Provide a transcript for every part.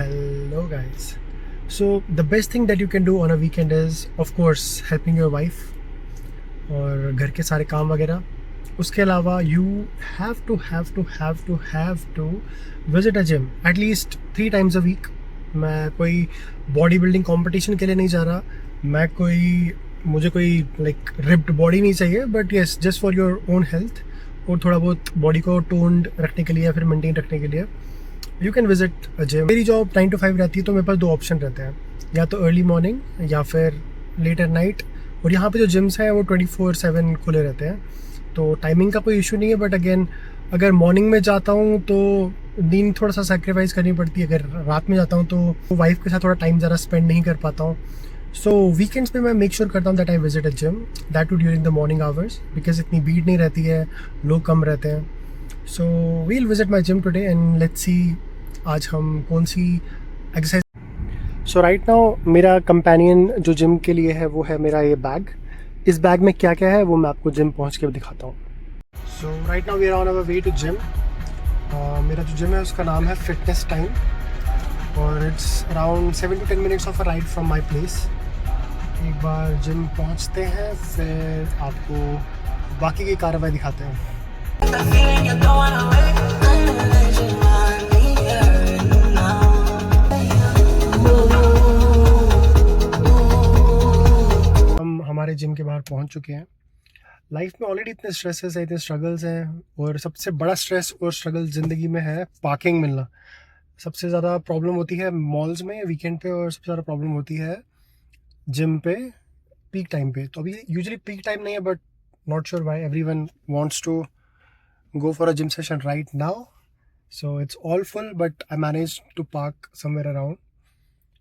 Hello, guys. So, the best thing that you can do on a weekend is, of course, helping your wife और घर के सारे काम वगैरह. उसके अलावा you have to visit a gym at least 3 times a week. मैं कोई बॉडी बिल्डिंग कॉम्पिटिशन के लिए नहीं जा रहा. मुझे कोई लाइक रिप्ड बॉडी नहीं चाहिए, but yes just for your own health और थोड़ा बहुत बॉडी को टोन्ड रखने के लिए या फिर मेंटेन रखने के लिए you can visit a gym. मेरी जॉब 9 to 5 रहती है, तो मेरे पास 2 ऑप्शन रहते हैं, या तो अर्ली मॉर्निंग या फिर लेट एट नाइट. और यहाँ पे जो जिम्स हैं वो 24/7 खुले रहते हैं, तो टाइमिंग का कोई इशू नहीं है. बट अगेन अगर मॉर्निंग में जाता हूँ तो नींद थोड़ा सा सेक्रीफाइस करनी पड़ती है. अगर रात में जाता हूँ तो वाइफ के साथ थोड़ा टाइम ज़रा स्पेंड नहीं कर पाता हूँ. सो वीकेंड्स पे मैं मेक श्योर करता हूँ that I visit a gym, that too during the morning hours, because इतनी भीड़ नहीं रहती है, लोग कम रहते हैं. So we'll visit my gym today and let's see आज हम कौन सी एक्सरसाइज. सो राइट नाउ मेरा कंपेनियन जो जिम के लिए है वो है मेरा ये बैग. इस बैग में क्या क्या है वो मैं आपको जिम पहुँच के दिखाता हूँ. So right now we are on our way to gym. मेरा जो जिम है उसका नाम है फिटनेस टाइम और it's around 7 to 10 minutes of a ride from my place. एक बार जिम पहुंचते हैं फिर आपको बाकी की कार्रवाई दिखाते हैं. हम हमारे जिम के बाहर पहुंच चुके हैं. लाइफ में ऑलरेडी इतने स्ट्रेसेस हैं, इतने स्ट्रगल्स हैं, और सबसे बड़ा स्ट्रेस और स्ट्रगल ज़िंदगी में है पार्किंग मिलना. सबसे ज़्यादा प्रॉब्लम होती है मॉल्स में वीकेंड पे, और सबसे ज़्यादा प्रॉब्लम होती है जिम पे पीक टाइम पे. तो अभी यूजुअली पीक टाइम नहीं है, but not sure why everyone wants to go for a gym session right now. So it's all full, but I manage to park somewhere around.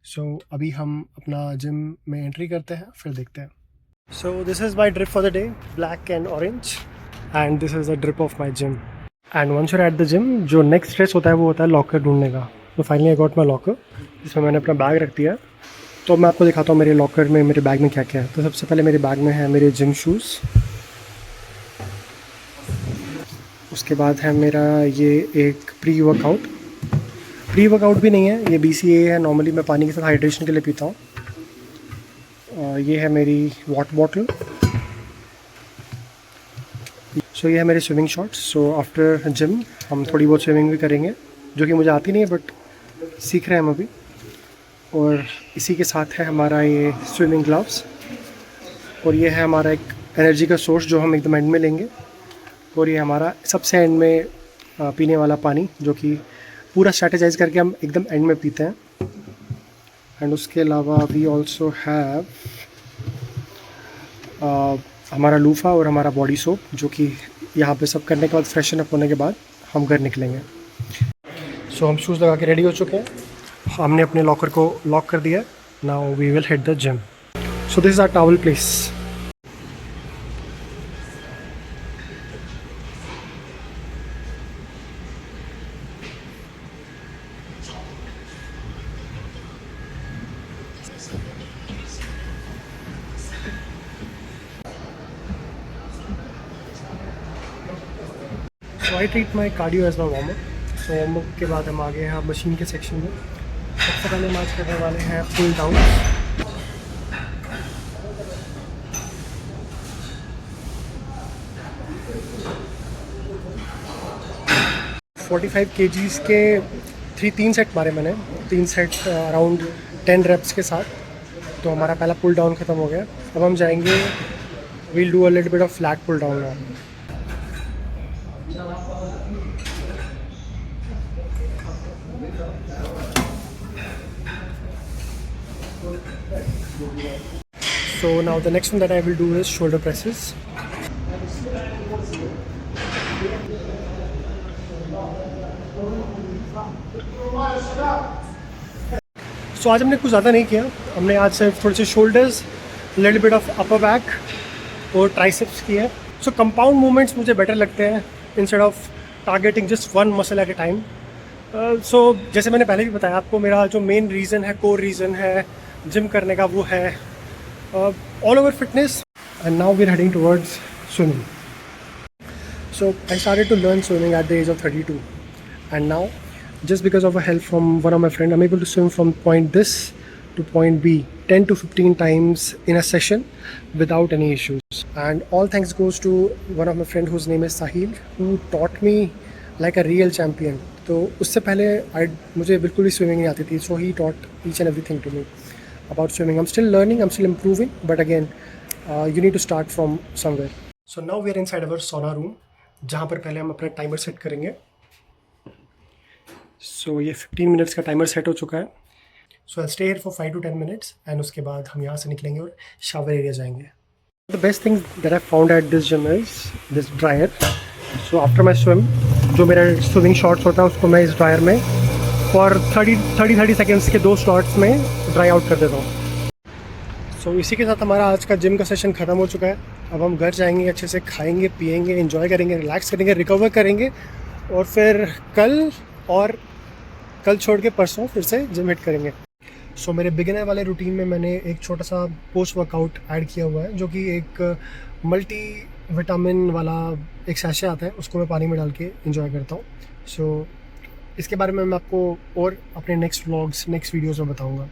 So अभी हम अपना gym में entry करते हैं, फिर देखते हैं. So this is my drip for the day, black and orange, and this is the drip of my gym. And once you're at the gym, जो नेक्स्ट स्ट्रेस होता है वो होता है लॉकर ढूंढने का. तो finally I got my locker, जिसमें मैंने अपना बैग रख दिया. तो मैं आपको दिखाता हूँ मेरे लॉकर में, मेरे बैग में क्या क्या है. तो सबसे पहले मेरे बैग में है मेरे जिम शूज़. उसके बाद है मेरा ये एक प्री वर्कआउट भी नहीं है, ये BCAA है. नॉर्मली मैं पानी के साथ हाइड्रेशन के लिए पीता हूँ. ये है मेरी वाटर बॉटल. सो ये है मेरे swimming shorts. So after gym हम थोड़ी बहुत स्विमिंग भी करेंगे, जो कि मुझे आती नहीं है, बट सीख रहे हैं हम अभी. और इसी के साथ है हमारा ये स्विमिंग ग्लव्स, और ये है हमारा एक एनर्जी का सोर्स जो हम एकदम एंड में लेंगे. और ये हमारा सबसे एंड में पीने वाला पानी, जो कि पूरा स्ट्रैटेजाइज करके हम एकदम एंड में पीते हैं. एंड उसके अलावा वी ऑल्सो हैव हमारा लूफ़ा और हमारा बॉडी सोप, जो कि यहाँ पे सब करने के बाद, फ्रेशन अप होने के बाद हम घर निकलेंगे. सो हम शूज़ लगा के रेडी हो चुके हैं, हमने अपने लॉकर को लॉक कर दिया. Now we will hit the gym. So this is our towel place. So I treat my cardio as my warm up. So warm up के बाद हम आगे हैं मशीन के सेक्शन में. सबसे पहले हम आज करने वाले हैं पुल डाउन. 45 kgs के 3 सेट मारे मैंने, 3 सेट अराउंड 10 रेप्स के साथ. तो हमारा पहला पुल डाउन ख़त्म हो गया. अब हम जाएंगे, we'll do a little bit of flat pull down now. So now the next one that I will do is shoulder presses. So आज हमने कुछ ज़्यादा नहीं किया. हमने आज सिर्फ थोड़े से shoulders, little bit of upper back और ट्राइसेप्स किए. सो कंपाउंड मूवमेंट्स मुझे बेटर लगते हैं instead of targeting just one muscle at a time. So जैसे मैंने पहले भी बताया आपको, मेरा जो मेन रीज़न है, कोर रीज़न है जिम करने का, वो है all over fitness. And now we are heading towards swimming. So I started to learn swimming at the age of 32 and now just because of a help from one of my friend, I'm able to swim from point this to point B 10 to 15 times in a session without any issues. And all thanks goes to one of my friend whose name is Sahil, who taught me like a real champion. तो उससे पहले मुझे बिल्कुल भी swimming नहीं आती थी, so he taught each and everything to me about swimming. I'm still learning, I'm still improving, but again, you need to start from somewhere. So now we are inside our sauna room, जहाँ पर पहले हम अपना timer set करेंगे. So ये 15 minutes का timer set हो चुका है. So I'll stay here for 5 to 10 minutes and उसके बाद हम यहाँ से निकलेंगे और शावर एरिया जाएंगे. The best thing that I found at this gym is this dryer. So after my swim, जो मेरा स्विमिंग शॉट्स होता है उसको मैं इस ड्रायर में फॉर 30 सेकेंड्स के 2 शॉट्स में ड्राई आउट कर देता हूँ. सो इसी के साथ हमारा आज का जिम का सेशन ख़त्म हो चुका है. अब हम घर जाएंगे, अच्छे से खाएंगे, पिएंगे, एंजॉय करेंगे, रिलैक्स करेंगे, रिकवर करेंगे और फिर कल छोड़ के परसों फिर से जिम हिट करेंगे. सो मेरे बिगिनर वाले रूटीन में मैंने एक छोटा सा पोस्ट वर्कआउट ऐड किया हुआ है, जो कि एक मल्टी विटामिन वाला एक सैशे आता है, उसको मैं पानी में डाल के एंजॉय करता हूँ. सो इसके बारे में मैं आपको और अपने नेक्स्ट व्लॉग्स, नेक्स्ट वीडियोज़ में बताऊँगा.